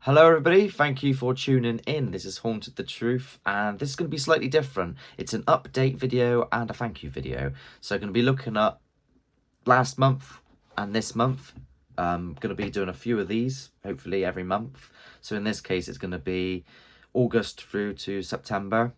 Hello everybody, thank you for tuning in. This is Haunted the Truth and this is going to be slightly different. It's an update video and a thank you video. So I'm going to be looking at last month and this month. I'm going to be doing a few of these, hopefully every month. So in this case it's going to be August through to September.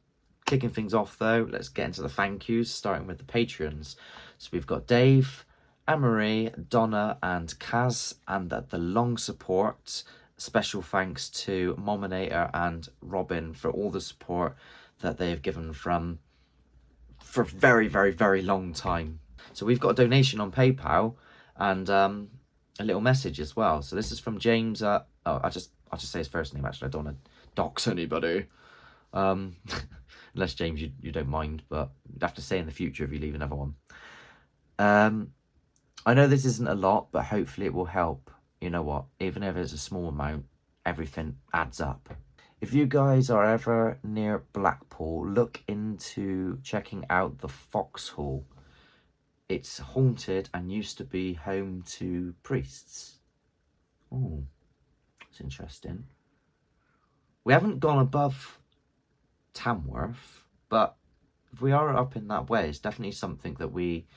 Kicking things off though, let's get into the thank yous, starting with the Patreons. So we've got Dave, Anne-Marie, Donna and Kaz, and the long support. Special thanks to Mominator and Robin for all the support that they have given for a very, very, very long time. So we've got a donation on PayPal and a little message as well. So this is from James. I'll just say his first name. Actually, I don't want to dox anybody. Unless James, you don't mind, but you'd have to say in the future if you leave another one. I know this isn't a lot, but hopefully it will help. You know what, even if it's a small amount, everything adds up. If you guys are ever near Blackpool, look into checking out the Foxhall. It's haunted and used to be home to priests. Oh, it's interesting. We haven't gone above Tamworth, but if we are up in that way, it's definitely something that we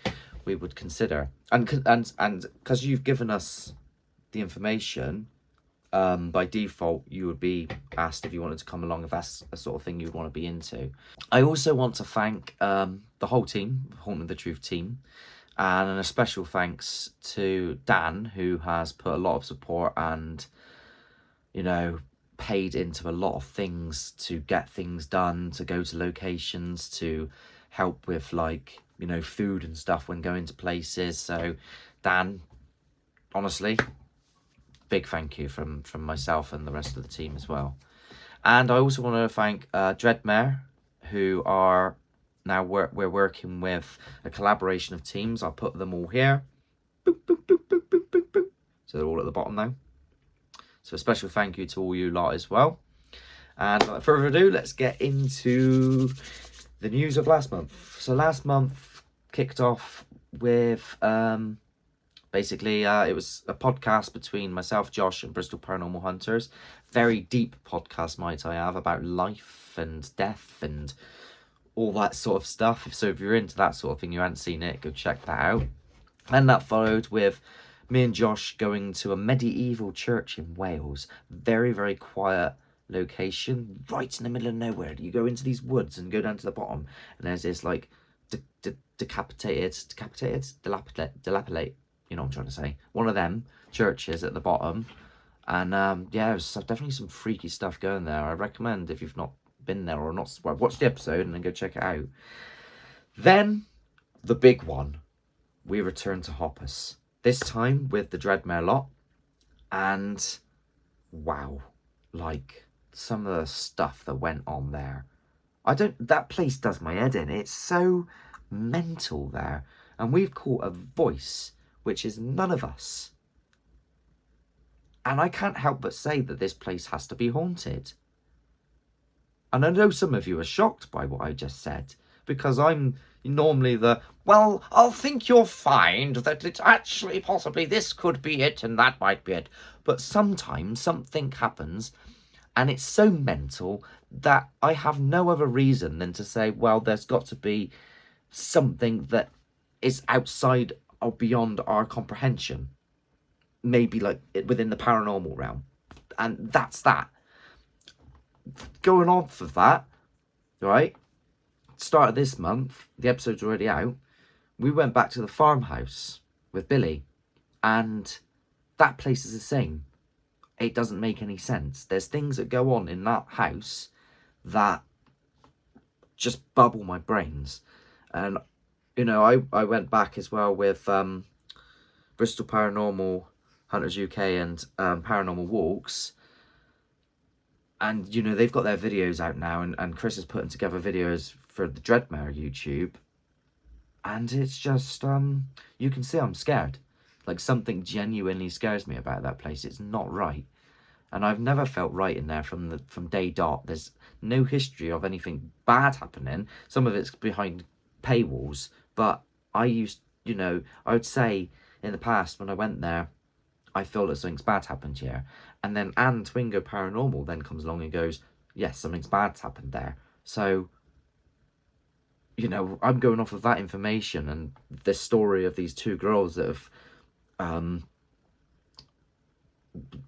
would consider. And because you've given us the information, by default you would be asked if you wanted to come along, if that's a sort of thing you'd want to be into. I also want to thank the whole team, Haunting the Truth team, and a special thanks to Dan, who has put a lot of support and, you know, paid into a lot of things to get things done, to go to locations, to help with, like, you know, food and stuff when going to places. So Dan, honestly, big thank you from myself and the rest of the team as well. And I also want to thank Dreadmare, who are now we're working with a collaboration of teams. I'll put them all here. Boop, boop, boop, boop, boop, boop, boop. So they're all at the bottom now. So a special thank you to all you lot as well. And without further ado, let's get into the news of last month. So last month kicked off with basically, it was a podcast between myself, Josh, and Bristol Paranormal Hunters. Very deep podcast, might I have, about life and death and all that sort of stuff. So if you're into that sort of thing, you haven't seen it, go check that out. And that followed with me and Josh going to a medieval church in Wales. Very, very quiet location, right in the middle of nowhere. You go into these woods and go down to the bottom, and there's this, like, dilapidate, you know what I'm trying to say, one of them churches at the bottom. And yeah, there's definitely some freaky stuff going there. I recommend, if you've not been there or not, well, watch the episode and then go check it out. Then the big one, we return to Hoppus, this time with the Dreadmare lot. And wow, like, some of the stuff that went on there, that place does my head in. It's so mental there. And we've caught a voice which is none of us. And I can't help but say that this place has to be haunted. And I know some of you are shocked by what I just said, because I'm normally well, I'll think you'll find that it's actually possibly this could be it and that might be it. But sometimes something happens and it's so mental that I have no other reason than to say, well, there's got to be something that is outside or beyond our comprehension, maybe like within the paranormal realm. And that's that. Going off of that, right, start of this month, the episode's already out, we went back to the farmhouse with Billy, and that place is the same. It doesn't make any sense. There's things that go on in that house that just bubble my brains. And you know, I went back as well with Bristol Paranormal Hunters UK and Paranormal Walks. And, you know, they've got their videos out now. And Chris is putting together videos for the Dreadmare YouTube. And it's just, you can see I'm scared. Like, something genuinely scares me about that place. It's not right. And I've never felt right in there from day dot. There's no history of anything bad happening. Some of it's behind paywalls. But I would say in the past when I went there, I felt that something's bad happened here. And then Anne Twingo Paranormal then comes along and goes, yes, something's bad's happened there. So, you know, I'm going off of that information and the story of these two girls that have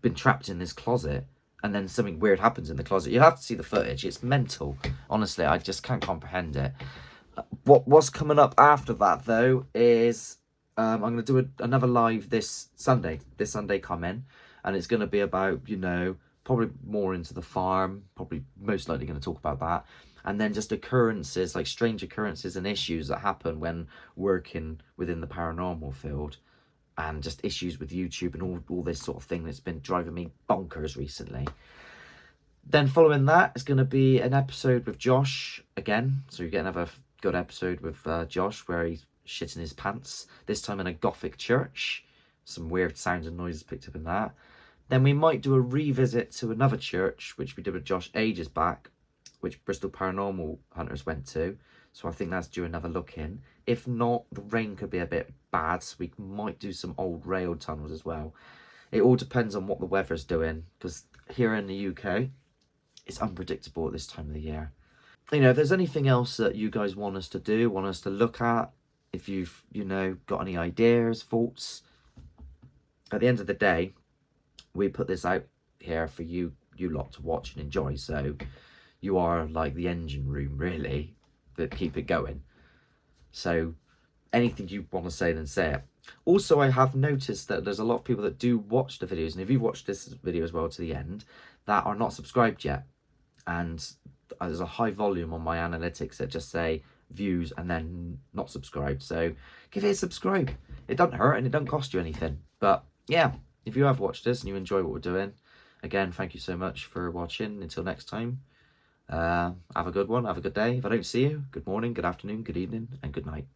been trapped in this closet, and then something weird happens in the closet. You have to see the footage. It's mental. Honestly, I just can't comprehend it. What's coming up after that, though, is I'm going to do another live this Sunday coming, and it's going to be about, you know, probably more into the farm, probably most likely going to talk about that, and then just occurrences, like strange occurrences and issues that happen when working within the paranormal field, and just issues with YouTube and all this sort of thing that's been driving me bonkers recently. Then following that is going to be an episode with Josh again, so you get another good episode with Josh where he's shitting his pants, this time in a Gothic church. Some weird sounds and noises picked up in that. Then we might do a revisit to another church, which we did with Josh ages back, which Bristol Paranormal Hunters went to. So I think that's due another look in. If not, the rain could be a bit bad, so we might do some old rail tunnels as well. It all depends on what the weather's doing, because here in the UK, it's unpredictable at this time of the year. You know, if there's anything else that you guys want us to do, want us to look at, if you've, you know, got any ideas, thoughts, at the end of the day, we put this out here for you lot to watch and enjoy. So you are like the engine room, really, that keep it going. So anything you want to say, then say it. Also, I have noticed that there's a lot of people that do watch the videos, and if you've watched this video as well to the end, that are not subscribed yet. And there's a high volume on my analytics that just say views and then not subscribed. So give it a subscribe. It doesn't hurt and it doesn't cost you anything. But yeah, if you have watched this and you enjoy what we're doing, again, thank you so much for watching. Until next time, have a good one. Have a good day. If I don't see you, good morning, good afternoon, good evening, and good night.